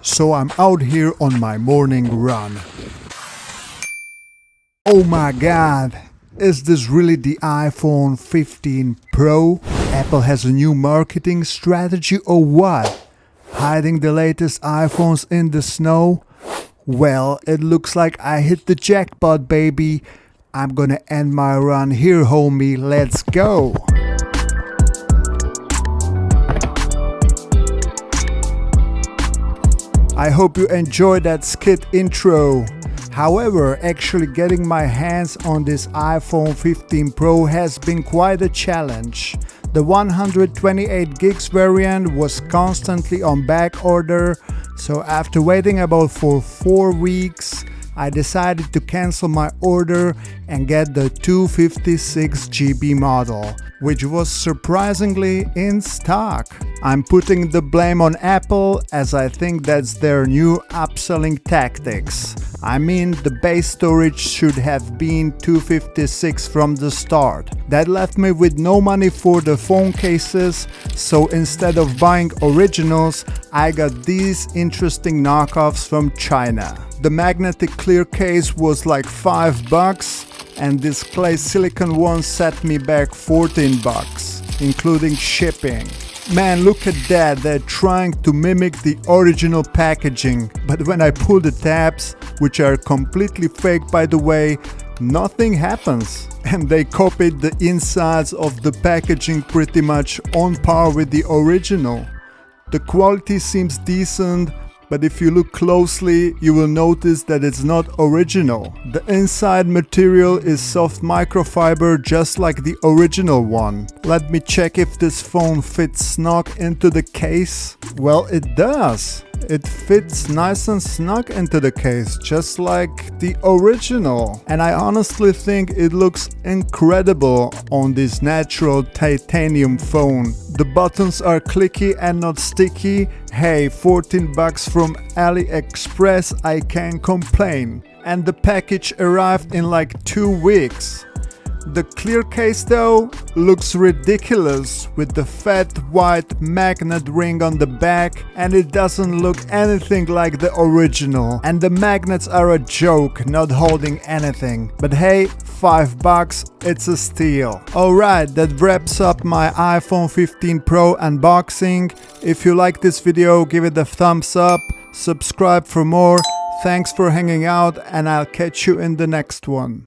So I'm out here on my morning run. Oh my god, is this really the iPhone 15 Pro? Apple has a new marketing strategy or what? Hiding the latest iPhones in the snow? Well, it looks like I hit the jackpot, baby. I'm gonna end my run here, homie. Let's go! I hope you enjoyed that Skit intro. However, actually getting my hands on this iPhone 15 Pro has been quite a challenge. The 128 gigs variant was constantly on back order, so after waiting about for 4 weeks, I decided to cancel my order and get the 256 GB model, which was surprisingly in stock. I'm putting the blame on Apple as I think that's their new upselling tactics. I mean, the base storage should have been 256 from the start. That left me with no money for the phone cases, so instead of buying originals, I got these interesting knockoffs from China. The magnetic clear case was like $5 and this clay silicone one set me back $14, including shipping. Man, look at that, they're trying to mimic the original packaging, but when I pull the tabs, which are completely fake by the way, nothing happens. And they copied the insides of the packaging pretty much on par with the original. The quality seems decent, but if you look closely, you will notice that it's not original. The inside material is soft microfiber just like the original one. Let me check if this phone fits snug into the case. Well, it does. It fits nice and snug into the case, just like the original. And I honestly think it looks incredible on this natural titanium phone. The buttons are clicky and not sticky. Hey, $14 from AliExpress, I can't complain. And the package arrived in like 2 weeks. The clear case though looks ridiculous with the fat white magnet ring on the back, and it doesn't look anything like the original. And the magnets are a joke, not holding anything. But hey, $5, it's a steal. Alright, that wraps up my iPhone 15 Pro unboxing. If you like this video, give it a thumbs up, subscribe for more. Thanks for hanging out and I'll catch you in the next one.